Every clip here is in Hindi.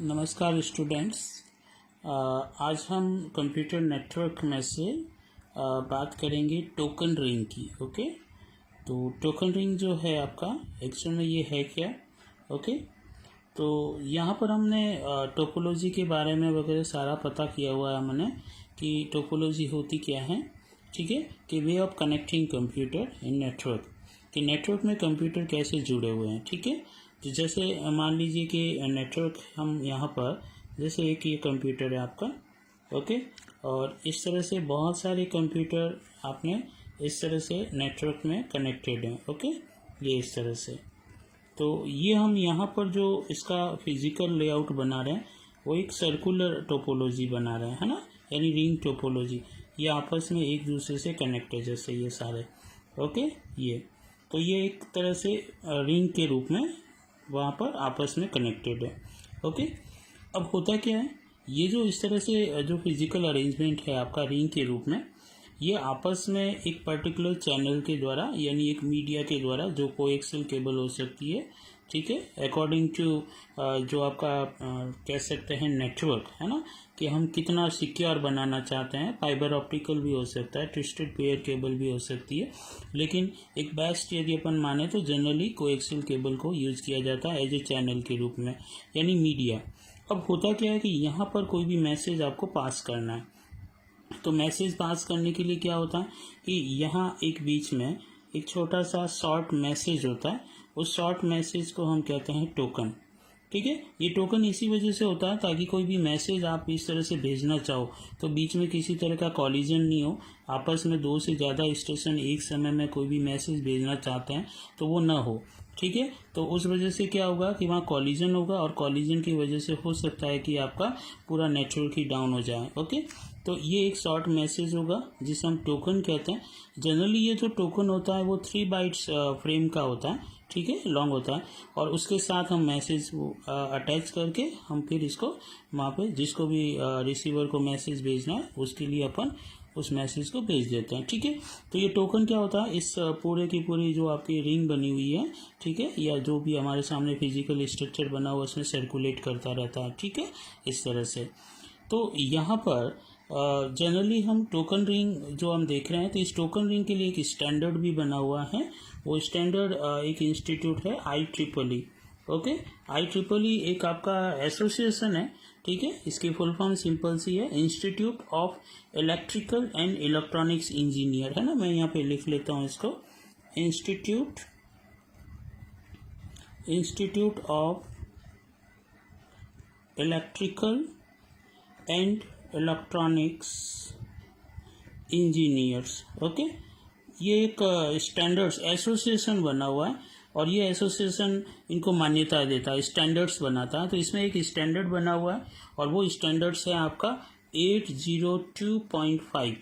नमस्कार स्टूडेंट्स। आज हम कंप्यूटर नेटवर्क में से बात करेंगे टोकन रिंग की। ओके, तो टोकन रिंग जो है आपका एक्चुअल में ये है क्या। ओके, तो यहाँ पर हमने टोपोलॉजी के बारे में वगैरह सारा पता किया हुआ है हमने कि टोपोलॉजी होती क्या है। ठीक है, कि way of connecting computer in network, कि नेटवर्क में कंप्यूटर कैसे जुड़े हुए हैं। ठीक है, तो जैसे मान लीजिए कि नेटवर्क हम यहाँ पर जैसे एक ये कंप्यूटर है आपका। ओके, और इस तरह से बहुत सारे कंप्यूटर आपने इस तरह से नेटवर्क में कनेक्टेड हैं। ओके, ये इस तरह से, तो ये हम यहाँ पर जो इसका फिजिकल लेआउट बना रहे हैं वो एक सर्कुलर टोपोलॉजी बना रहे हैं, है ना, यानी रिंग टोपोलॉजी। ये आपस में एक दूसरे से कनेक्ट है जैसे ये सारे। ओके, ये तो ये एक तरह से रिंग के रूप में वहाँ पर आपस में कनेक्टेड है। ओके, अब होता क्या है, ये जो इस तरह से जो फिजिकल अरेंजमेंट है आपका रिंग के रूप में, ये आपस में एक पर्टिकुलर चैनल के द्वारा यानी एक मीडिया के द्वारा जो कोएक्सियल केबल हो सकती है, ठीक है, अकॉर्डिंग टू जो आपका कह सकते हैं नेटवर्क, है ना, कि हम कितना सिक्योर बनाना चाहते हैं। फाइबर ऑप्टिकल भी हो सकता है, ट्विस्टेड पेयर केबल भी हो सकती है, लेकिन एक बेस्ट यदि अपन माने तो जनरली कोएक्सियल केबल को यूज़ किया जाता है एज ए चैनल के रूप में, यानी मीडिया। अब होता क्या है कि यहाँ पर कोई भी मैसेज आपको पास करना है, तो मैसेज पास करने के लिए क्या होता है कि यहाँ एक बीच में एक छोटा सा शॉर्ट मैसेज होता है। उस शॉर्ट मैसेज को हम कहते हैं टोकन। ठीक है, ये टोकन इसी वजह से होता है ताकि कोई भी मैसेज आप इस तरह से भेजना चाहो तो बीच में किसी तरह का कॉलिजन नहीं हो, आपस में दो से ज़्यादा स्टेशन एक समय में कोई भी मैसेज भेजना चाहते हैं तो वो ना हो। ठीक है, तो उस वजह से क्या होगा कि वहाँ कॉलिजन होगा और कॉलिजन की वजह से हो सकता है कि आपका पूरा नेटवर्क ही डाउन हो जाए। ओके, तो ये एक शॉर्ट मैसेज होगा जिसे हम टोकन कहते हैं। जनरली ये जो टोकन होता है वो 3 बाइट्स फ्रेम का होता है, ठीक है, लॉन्ग होता है, और उसके साथ हम मैसेज अटैच करके हम फिर इसको वहाँ पे जिसको भी रिसीवर को मैसेज भेजना है उसके लिए अपन उस मैसेज को भेज देते हैं। ठीक है, तो ये टोकन क्या होता है, इस पूरे की पूरी जो आपकी रिंग बनी हुई है, ठीक है, या जो भी हमारे सामने फिजिकल स्ट्रक्चर बना हुआ उसमें सर्कुलेट करता रहता है। ठीक है, इस तरह से। तो यहाँ पर जनरली हम टोकन रिंग जो हम देख रहे हैं, तो इस टोकन रिंग के लिए एक स्टैंडर्ड भी बना हुआ है। वो स्टैंडर्ड एक इंस्टीट्यूट है IEEE। ओके, IEEE एक आपका एसोसिएशन है, ठीक है, इसकी फुल फॉर्म सिंपल सी है, institute of electrical and electronics engineer, है ना। मैं यहाँ पे लिख लेता हूँ इसको, institute of electrical and electronics engineers. Okay, ये एक स्टैंडर्ड्स एसोसिएशन बना हुआ है और ये एसोसिएशन इनको मान्यता देता है, स्टैंडर्ड्स बनाता है। तो इसमें एक स्टैंडर्ड बना हुआ है और वो स्टैंडर्ड्स है आपका 802.5,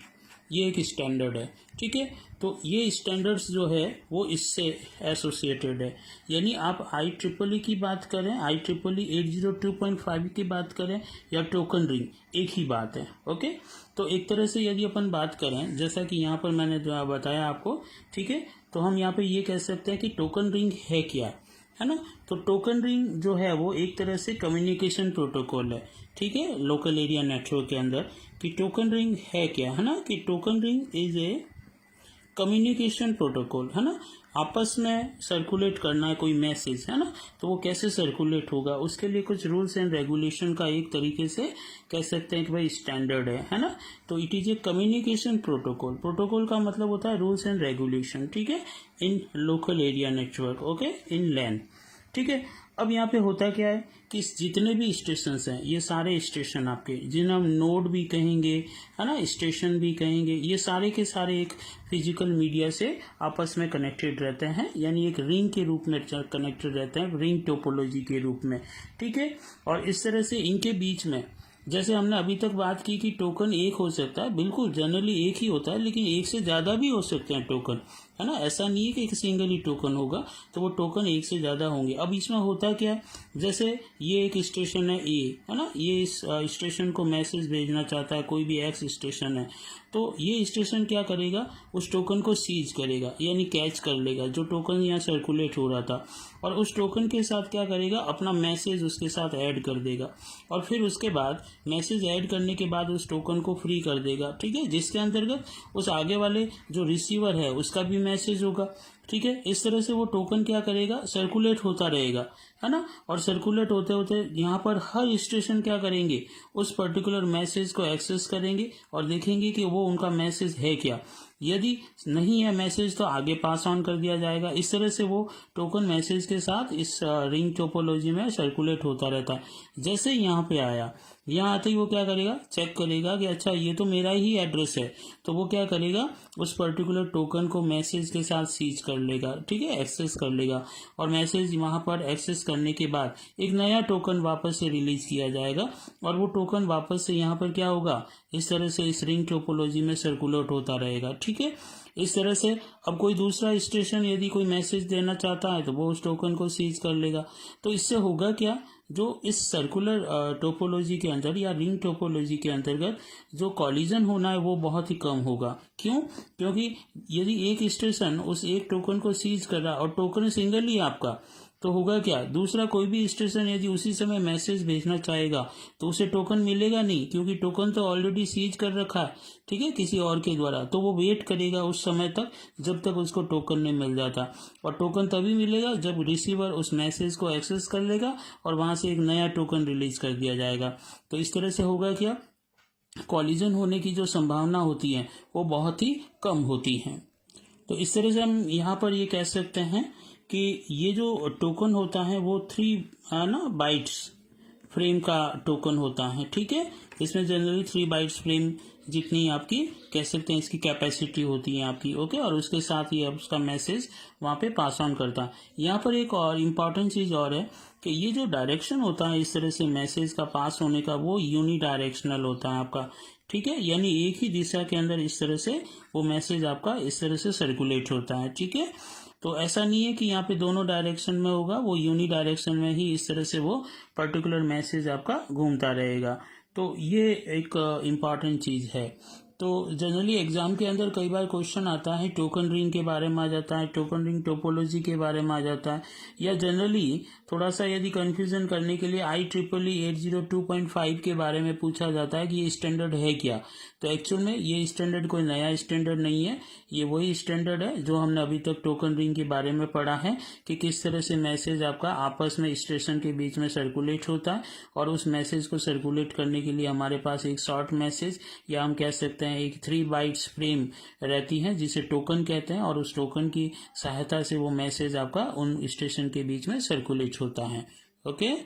ये एक स्टैंडर्ड है। ठीक है, तो ये स्टैंडर्ड्स जो है वो इससे एसोसिएटेड है, यानी आप IEEE की बात करें, IEEE 802.5 की बात करें या टोकन रिंग, एक ही बात है। ओके, तो एक तरह से यदि अपन बात करें जैसा कि यहाँ पर मैंने जो बताया आपको, ठीक है, तो हम यहाँ पे ये कह सकते हैं कि टोकन रिंग है क्या, है ना। तो टोकन रिंग जो है वो एक तरह से कम्युनिकेशन प्रोटोकॉल है, ठीक है, लोकल एरिया नेटवर्क के अंदर। कि टोकन रिंग है क्या, है ना, कि token ring is a communication protocol, है ना। आपस में सर्कुलेट करना है कोई मैसेज, है ना, तो वो कैसे सर्कुलेट होगा उसके लिए कुछ रूल्स एंड रेगुलेशन का एक तरीके से कह सकते हैं कि भाई स्टैंडर्ड है ना। तो it is a communication protocol. Protocol का मतलब होता है रूल्स एंड रेगुलेशन, ठीक है, इन लोकल एरिया नेटवर्क, ओके, इन लैन। ठीक है, अब यहाँ पे होता क्या है कि जितने भी स्टेशंस हैं, ये सारे स्टेशन आपके जिन्हें हम नोड भी कहेंगे, है ना, स्टेशन भी कहेंगे, ये सारे के सारे एक फिजिकल मीडिया से आपस में कनेक्टेड रहते हैं, यानी एक रिंग के रूप में कनेक्टेड रहते हैं, रिंग टोपोलॉजी के रूप में। ठीक है, और इस तरह से इनके बीच में जैसे हमने अभी तक बात की कि टोकन एक हो सकता है, बिल्कुल जनरली एक ही होता है, लेकिन एक से ज़्यादा भी हो सकते हैं टोकन, है ना। ऐसा नहीं है कि एक सिंगल ही टोकन होगा, तो वो टोकन एक से ज़्यादा होंगे। अब इसमें होता क्या है, जैसे ये एक स्टेशन है ए, है ना, ये इस स्टेशन को मैसेज भेजना चाहता है, कोई भी एक्स स्टेशन है, तो ये स्टेशन क्या करेगा, उस टोकन को सीज करेगा, यानी कैच कर लेगा जो टोकन यहाँ सर्कुलेट हो रहा था, और उस टोकन के साथ क्या करेगा, अपना मैसेज उसके साथ ऐड कर देगा, और फिर उसके बाद मैसेज ऐड करने के बाद उस टोकन को फ्री कर देगा, ठीक है, जिसके अंतर्गत उस आगे वाले जो रिसीवर है उसका भी मैसेज होगा, ठीक है। इस तरह से वो टोकन क्या करेगा, सर्कुलेट होता रहेगा, है ना। और सर्कुलेट होते होते यहाँ पर हर स्टेशन क्या करेंगे, उस पर्टिकुलर मैसेज को एक्सेस करेंगे और देखेंगे कि वो उनका मैसेज है क्या। यदि नहीं है मैसेज तो आगे पास ऑन कर दिया जाएगा। इस तरह से वो टोकन मैसेज के साथ इस रिंग टोपोलॉजी में सर्कुलेट होता रहता है। जैसे यहाँ पे आया, यहाँ आते ही वो क्या करेगा, चेक करेगा कि अच्छा ये तो मेरा ही एड्रेस है, तो वो क्या करेगा, उस पर्टिकुलर टोकन को मैसेज के साथ सीज कर लेगा, ठीक है, एक्सेस कर लेगा, और मैसेज वहाँ पर एक्सेस करने के बाद एक नया टोकन वापस से रिलीज किया जाएगा, और वो टोकन वापस से यहाँ पर क्या होगा, इस तरह से इस रिंग टोपोलॉजी में सर्कुलेट होता रहेगा, ठीक है। इस तरह से अब कोई दूसरा स्टेशन यदि कोई मैसेज देना चाहता है तो वो उस टोकन को सीज कर लेगा। तो इससे होगा क्या, जो इस सर्कुलर टोपोलॉजी के अंदर या रिंग टोपोलॉजी के अंतर्गत जो कॉलिजन होना है वो बहुत ही कम होगा। क्यों? क्योंकि यदि एक स्टेशन उस एक टोकन को सीज कर रहा है और टोकन सिंगल ही आपका, तो होगा क्या, दूसरा कोई भी स्टेशन यदि उसी समय मैसेज भेजना चाहेगा तो उसे टोकन मिलेगा नहीं, क्योंकि टोकन तो ऑलरेडी सीज कर रखा है, ठीक है, किसी और के द्वारा। तो वो वेट करेगा उस समय तक जब तक उसको टोकन नहीं मिल जाता, और टोकन तभी मिलेगा जब रिसीवर उस मैसेज को एक्सेस कर लेगा और वहां से एक नया टोकन रिलीज कर दिया जाएगा। तो इस तरह से होगा क्या, कॉलिजन होने की जो संभावना होती है वो बहुत ही कम होती है। तो इस तरह से हम यहाँ पर ये कह सकते हैं कि ये जो टोकन होता है वो 3 बाइट्स फ्रेम का टोकन होता है, ठीक है। इसमें जनरली 3 बाइट्स फ्रेम जितनी आपकी कह सकते हैं इसकी कैपेसिटी होती है आपकी, ओके, और उसके साथ ही उसका मैसेज वहाँ पे पास ऑन करता है। यहाँ पर एक और इम्पॉर्टेंट चीज़ और है कि ये जो डायरेक्शन होता है इस तरह से मैसेज का पास होने का, वो यूनी डायरेक्शनल होता है आपका, ठीक है, यानी एक ही दिशा के अंदर इस तरह से वो मैसेज आपका इस तरह से सर्कुलेट होता है, ठीक है। तो ऐसा नहीं है कि यहाँ पे दोनों डायरेक्शन में होगा, वो यूनी डायरेक्शन में ही इस तरह से वो पर्टिकुलर मैसेज आपका घूमता रहेगा। तो ये एक इम्पॉर्टेंट चीज़ है। तो जनरली एग्जाम के अंदर कई बार क्वेश्चन आता है टोकन रिंग के बारे में आ जाता है, टोकन रिंग टोपोलॉजी के बारे में आ जाता है, या जनरली थोड़ा सा यदि कंफ्यूजन करने के लिए IEEE 802.5 के बारे में पूछा जाता है कि ये स्टैंडर्ड है क्या। तो एक्चुअल में ये स्टैंडर्ड कोई नया स्टैंडर्ड नहीं है, ये वही स्टैंडर्ड है जो हमने अभी तक टोकन रिंग के बारे में पढ़ा है कि किस तरह से मैसेज आपका आपस में स्टेशन के बीच में सर्कुलेट होता है, और उस मैसेज को सर्कुलेट करने के लिए हमारे पास एक शॉर्ट मैसेज या हम कह सकते हैं एक 3 बाइट्स फ्रेम रहती है जिसे टोकन कहते हैं, और उस टोकन की सहायता से वो मैसेज आपका उन स्टेशन के बीच में सर्कुलेट होता है, ओके।